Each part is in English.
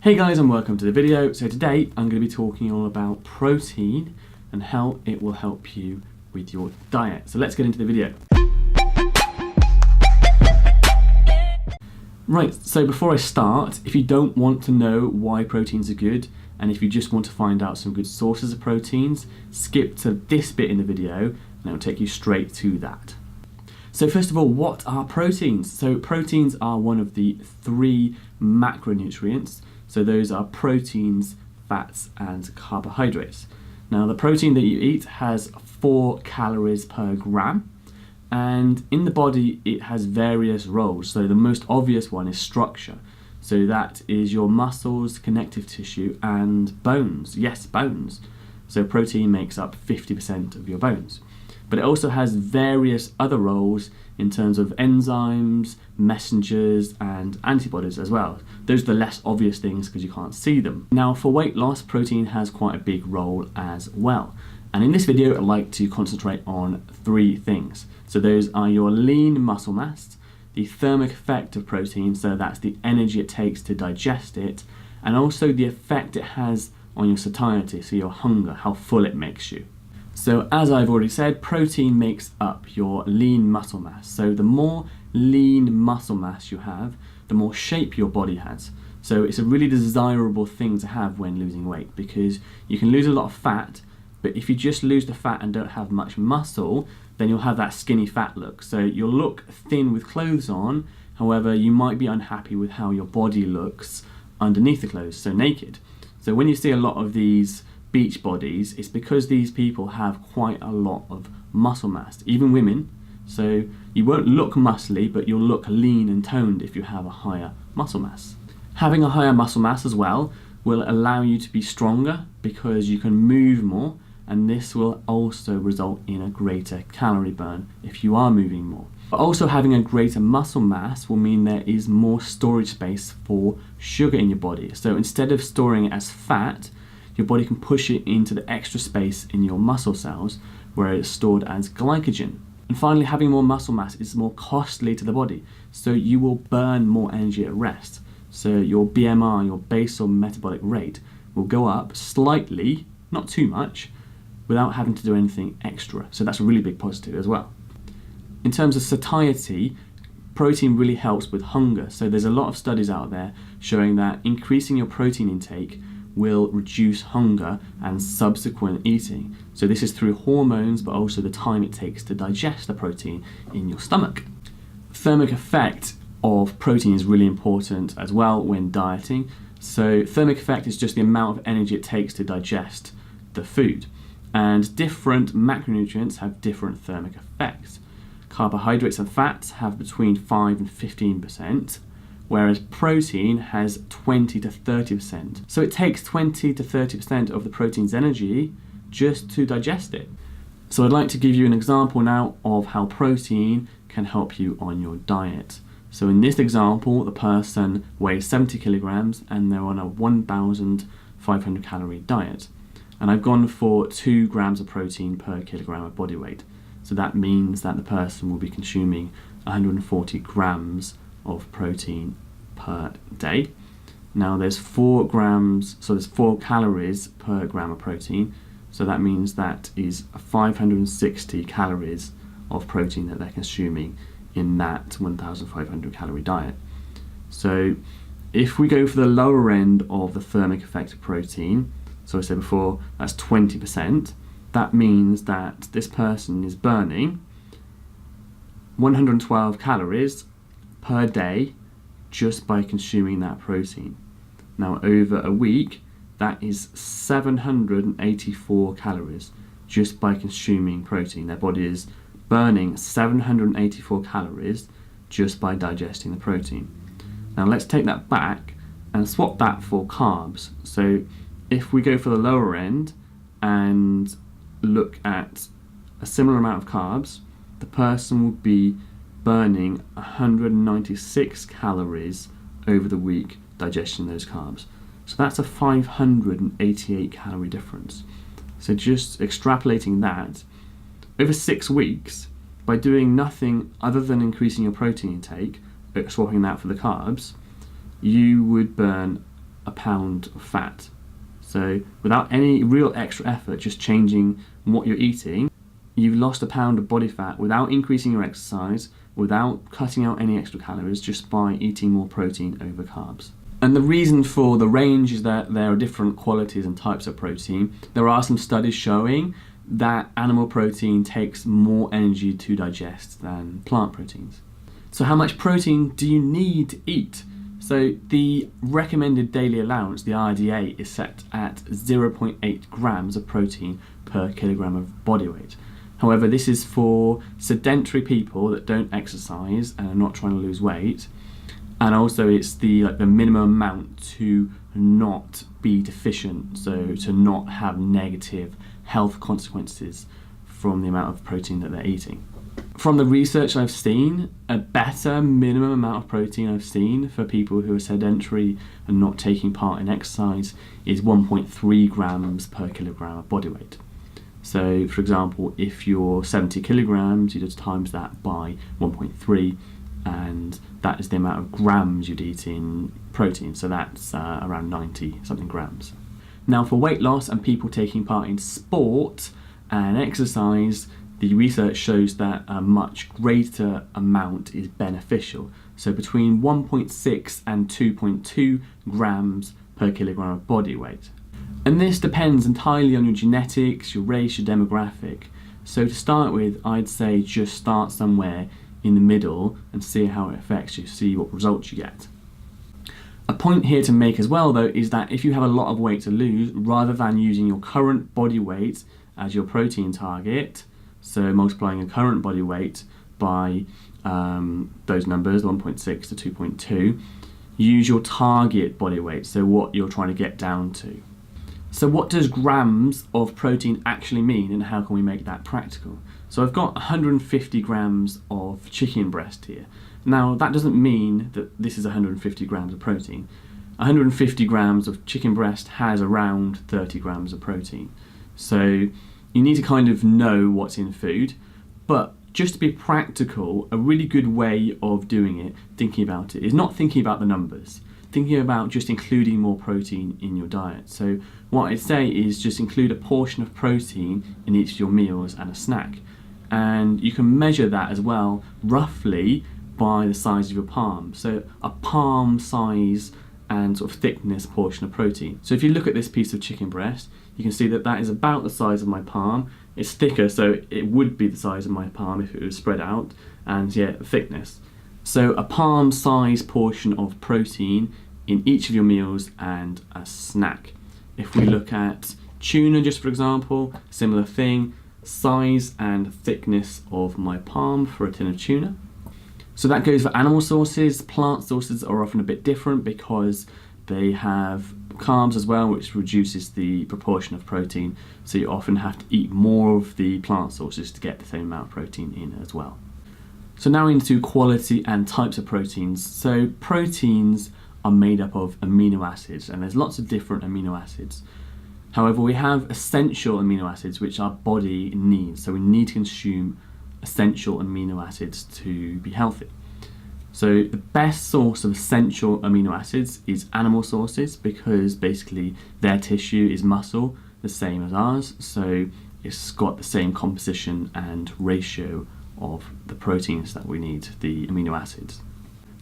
Hey guys, and welcome to the video. So today I'm going to be talking all about protein and how it will help you with your diet. So let's get into the video. Right, so before I start, if you don't want to know why proteins are good, and if you just want to find out some good sources of proteins, skip to this bit in the video and it'll take you straight to that. So first of all, what are proteins? So proteins are one of the three macronutrients. So those are proteins, fats, and carbohydrates. Now the protein that you eat has 4 calories per gram, and in the body it has various roles. So the most obvious one is structure. So that is your muscles, connective tissue, and bones. Yes, bones. So protein makes up 50% of your bones. But it also has various other roles in terms of enzymes, messengers, and antibodies as well. Those are the less obvious things because you can't see them. Now for weight loss, protein has quite a big role as well. And in this video, I'd like to concentrate on 3 things. So those are your lean muscle mass, the thermic effect of protein, so that's the energy it takes to digest it, and also the effect it has on your satiety, so your hunger, how full it makes you. So as I've already said, protein makes up your lean muscle mass. So the more lean muscle mass you have, the more shape your body has. So it's a really desirable thing to have when losing weight, because you can lose a lot of fat, but if you just lose the fat and don't have much muscle, then you'll have that skinny fat look. So you'll look thin with clothes on, however you might be unhappy with how your body looks underneath the clothes, so naked. So when you see a lot of these beach bodies, it's because these people have quite a lot of muscle mass, even women. So you won't look muscly, but you'll look lean and toned if you have a higher muscle mass. Having a higher muscle mass as well will allow you to be stronger because you can move more, and this will also result in a greater calorie burn if you are moving more. But also having a greater muscle mass will mean there is more storage space for sugar in your body. So instead of storing it as fat, your body can push it into the extra space in your muscle cells where it's stored as glycogen. And finally, having more muscle mass is more costly to the body, so you will burn more energy at rest. So your BMR, your basal metabolic rate, will go up slightly, not too much, without having to do anything extra. So that's a really big positive as well. In terms of satiety, protein really helps with hunger. So there's a lot of studies out there showing that increasing your protein intake will reduce hunger and subsequent eating. So this is through hormones, but also the time it takes to digest the protein in your stomach. Thermic effect of protein is really important as well when dieting. So thermic effect is just the amount of energy it takes to digest the food. And different macronutrients have different thermic effects. Carbohydrates and fats have between 5 and 15%. Whereas protein has 20 to 30%. So it takes 20 to 30% of the protein's energy just to digest it. So I'd like to give you an example now of how protein can help you on your diet. So in this example, the person weighs 70 kilograms and they're on a 1,500 calorie diet. And I've gone for 2 grams of protein per kilogram of body weight. So that means that the person will be consuming 140 grams of protein per day. Now there's 4 grams, so there's 4 calories per gram of protein. So that means that is 560 calories of protein that they're consuming in that 1,500 calorie diet. So if we go for the lower end of the thermic effect of protein, so I said before, that's 20%, that means that this person is burning 112 calories per day just by consuming that protein. Now over a week, that is 784 calories just by consuming protein. Their body is burning 784 calories just by digesting the protein. Now let's take that back and swap that for carbs. So if we go for the lower end and look at a similar amount of carbs, the person will be burning 196 calories over the week digesting those carbs. So that's a 588 calorie difference. So just extrapolating that, over 6 weeks, by doing nothing other than increasing your protein intake, swapping that for the carbs, you would burn a pound of fat. So without any real extra effort, just changing what you're eating, you've lost a pound of body fat without increasing your exercise, without cutting out any extra calories, just by eating more protein over carbs. And the reason for the range is that there are different qualities and types of protein. There are some studies showing that animal protein takes more energy to digest than plant proteins. So how much protein do you need to eat? So the recommended daily allowance, the RDA, is set at 0.8 grams of protein per kilogram of body weight. However, this is for sedentary people that don't exercise and are not trying to lose weight. And also it's the minimum amount to not be deficient, so to not have negative health consequences from the amount of protein that they're eating. From the research I've seen, a better minimum amount of protein I've seen for people who are sedentary and not taking part in exercise is 1.3 grams per kilogram of body weight. So for example, if you're 70 kilograms, you just times that by 1.3, and that is the amount of grams you'd eat in protein, so that's around 90 something grams. Now for weight loss and people taking part in sport and exercise, the research shows that a much greater amount is beneficial. So between 1.6 and 2.2 grams per kilogram of body weight. And this depends entirely on your genetics, your race, your demographic. So to start with, I'd say just start somewhere in the middle and see how it affects you, see what results you get. A point here to make as well though is that if you have a lot of weight to lose, rather than using your current body weight as your protein target, so multiplying your current body weight by those numbers, 1.6 to 2.2, use your target body weight, so what you're trying to get down to. So what does grams of protein actually mean, and how can we make that practical? So I've got 150 grams of chicken breast here. Now that doesn't mean that this is 150 grams of protein. 150 grams of chicken breast has around 30 grams of protein. So you need to kind of know what's in food, but just to be practical, a really good way of doing it, thinking about it, is not thinking about the numbers. Thinking about just including more protein in your diet. So what I'd say is just include a portion of protein in each of your meals and a snack. And you can measure that as well, roughly by the size of your palm. So a palm size and sort of thickness portion of protein. So if you look at this piece of chicken breast, you can see that that is about the size of my palm. It's thicker, so it would be the size of my palm if it was spread out, and yeah, thickness. So a palm size portion of protein in each of your meals and a snack. If we look at tuna, just for example, similar thing, size and thickness of my palm for a tin of tuna. So that goes for animal sources. Plant sources are often a bit different because they have carbs as well, which reduces the proportion of protein. So you often have to eat more of the plant sources to get the same amount of protein in as well. So now into quality and types of proteins. So proteins are made up of amino acids, and there's lots of different amino acids. However, we have essential amino acids which our body needs, so we need to consume essential amino acids to be healthy. So the best source of essential amino acids is animal sources, because basically their tissue is muscle, the same as ours, so it's got the same composition and ratio of the proteins that we need, the amino acids.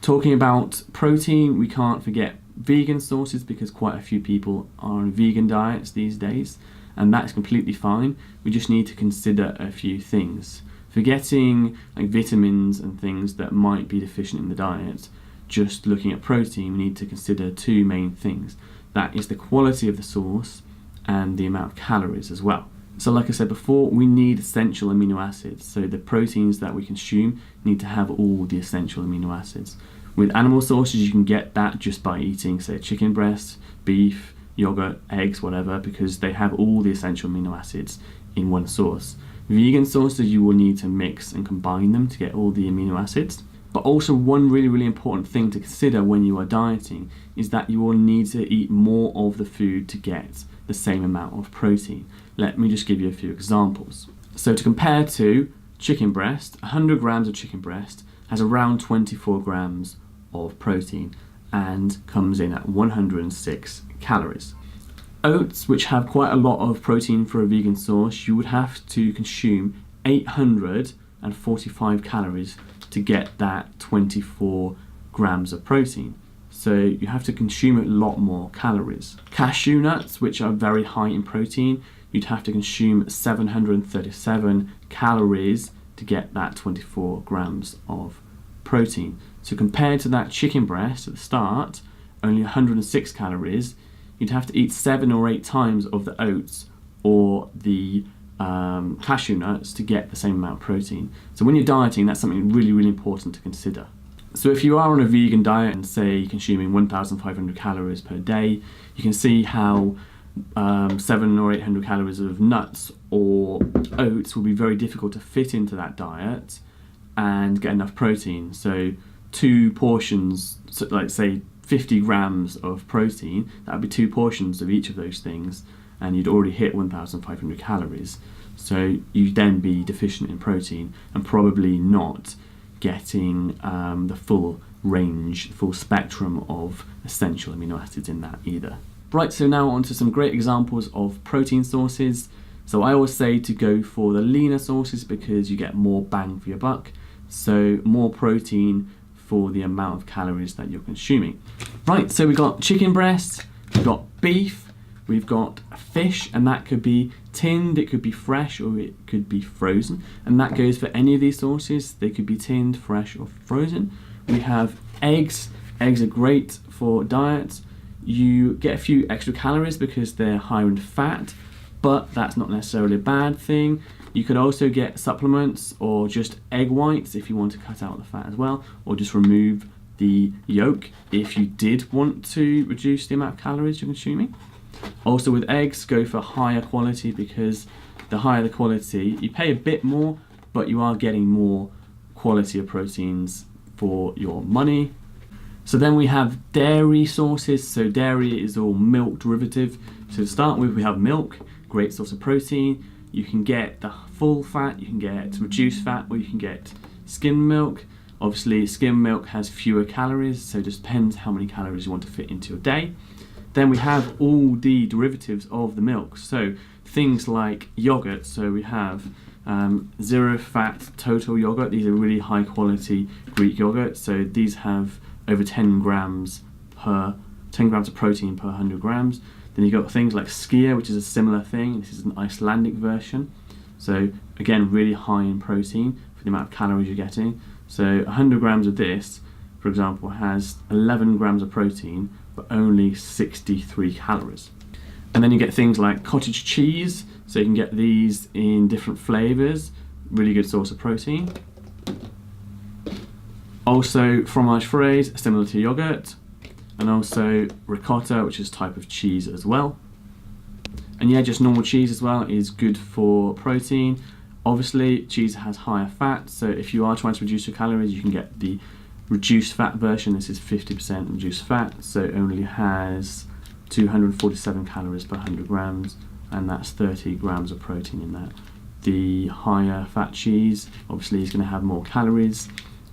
Talking about protein, we can't forget vegan sources, because quite a few people are on vegan diets these days, and that's completely fine. We just need to consider a few things. Forgetting like vitamins and things that might be deficient in the diet, just looking at protein, we need to consider two main things. That is the quality of the source and the amount of calories as well. So like I said before, we need essential amino acids. So the proteins that we consume need to have all the essential amino acids. With animal sources, you can get that just by eating, say, chicken breast, beef, yogurt, eggs, whatever, because they have all the essential amino acids in one source. Vegan sources, you will need to mix and combine them to get all the amino acids. But also one really important thing to consider when you are dieting is that you will need to eat more of the food to get the same amount of protein. Let me just give you a few examples. So to compare to chicken breast, 100 grams of chicken breast has around 24 grams of protein, and comes in at 106 calories. Oats, which have quite a lot of protein for a vegan source, you would have to consume 845 calories to get that 24 grams of protein. So you have to consume a lot more calories. Cashew nuts, which are very high in protein, you'd have to consume 737 calories to get that 24 grams of protein. So compared to that chicken breast at the start, only 106 calories, you'd have to eat 7 or 8 times of the oats or the cashew nuts to get the same amount of protein. So when you're dieting, that's something really, really important to consider. So if you are on a vegan diet and say consuming 1,500 calories per day, you can see how 700 or 800 calories of nuts or oats will be very difficult to fit into that diet and get enough protein. So 2 portions, so like say 50 grams of protein, that would be 2 portions of each of those things, and you'd already hit 1,500 calories. So you'd then be deficient in protein and probably not getting the full range, full spectrum of essential amino acids in that either. Right, so now on to some great examples of protein sources. So I always say to go for the leaner sources because you get more bang for your buck. So more protein for the amount of calories that you're consuming. Right, so we've got chicken breast, we've got beef, we've got fish, and that could be tinned, it could be fresh, or it could be frozen. And that goes for any of these sources. They could be tinned, fresh, or frozen. We have eggs. Eggs are great for diets. You get a few extra calories because they're higher in fat, but that's not necessarily a bad thing. You could also get supplements or just egg whites if you want to cut out the fat as well, or just remove the yolk if you did want to reduce the amount of calories you're consuming. Also with eggs, go for higher quality because the higher the quality, you pay a bit more, but you are getting more quality of proteins for your money. So then we have dairy sources. So dairy is all milk derivative. So to start with, we have milk, great source of protein. You can get the full fat, you can get reduced fat, or you can get skim milk. Obviously, skim milk has fewer calories, so it just depends how many calories you want to fit into your day. Then we have all the derivatives of the milk. So things like yogurt. So we have zero fat total yogurt. These are really high quality Greek yogurt. So these have over 10 grams of protein per 100 grams. Then you've got things like skyr, which is a similar thing. This is an Icelandic version. So again, really high in protein for the amount of calories you're getting. So 100 grams of this, for example, has 11 grams of protein, but only 63 calories. And then you get things like cottage cheese. So you can get these in different flavors. Really good source of protein. Also fromage frais, similar to yogurt. And also ricotta, which is a type of cheese as well. And yeah, just normal cheese as well is good for protein. Obviously, cheese has higher fat, so if you are trying to reduce your calories, you can get the reduced fat version. This is 50% reduced fat, so it only has 247 calories per 100 grams, and that's 30 grams of protein in that. The higher fat cheese, obviously, is going to have more calories,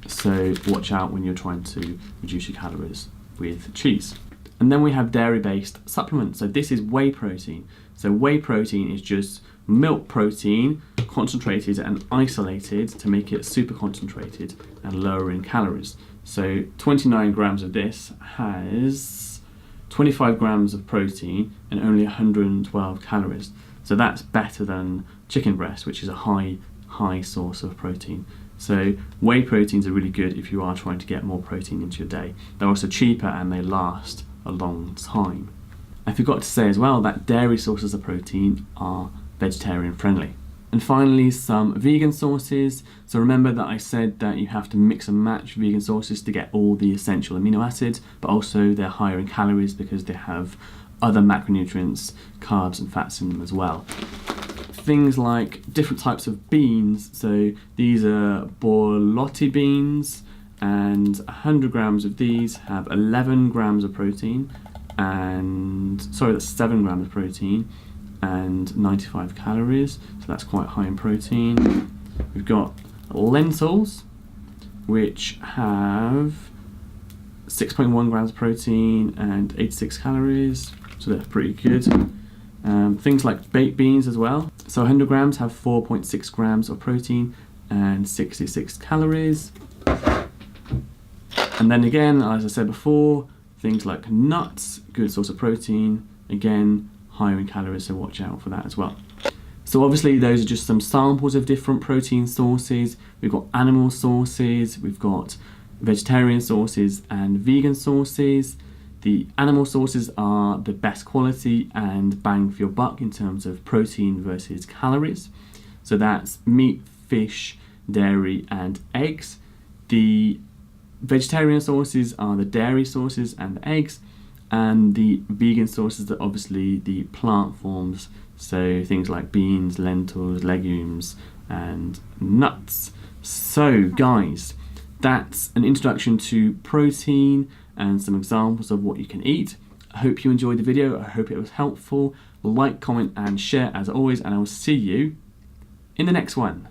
so watch out when you're trying to reduce your calories with cheese. And then we have dairy-based supplements. So this is whey protein. So whey protein is just milk protein concentrated and isolated to make it super concentrated and lower in calories. So 29 grams of this has 25 grams of protein and only 112 calories. So that's better than chicken breast, which is a high source of protein. So whey proteins are really good if you are trying to get more protein into your day. They're also cheaper and they last a long time. I forgot to say as well that dairy sources of protein are vegetarian friendly. And finally, some vegan sources. So remember that I said that you have to mix and match vegan sources to get all the essential amino acids, but also they're higher in calories because they have other macronutrients, carbs and fats in them as well. Things like different types of beans. So these are borlotti beans, and 100 grams of these have 11 grams of protein, and that's 7 grams of protein and 95 calories, so that's quite high in protein. We've got lentils, which have 6.1 grams of protein and 86 calories, so they're pretty good. Things like baked beans as well. So 100 grams have 4.6 grams of protein and 66 calories. And then again, as I said before, things like nuts, good source of protein, again, higher in calories, so watch out for that as well. So obviously those are just some samples of different protein sources. We've got animal sources, we've got vegetarian sources and vegan sources. The animal sources are the best quality and bang for your buck in terms of protein versus calories. So that's meat, fish, dairy and eggs. The vegetarian sources are the dairy sources and the eggs, and the vegan sources are obviously the plant forms, so things like beans, lentils, legumes and nuts. So guys, that's an introduction to protein and some examples of what you can eat. I hope you enjoyed the video. I hope it was helpful. Like, comment and share as always, and I will see you in the next one.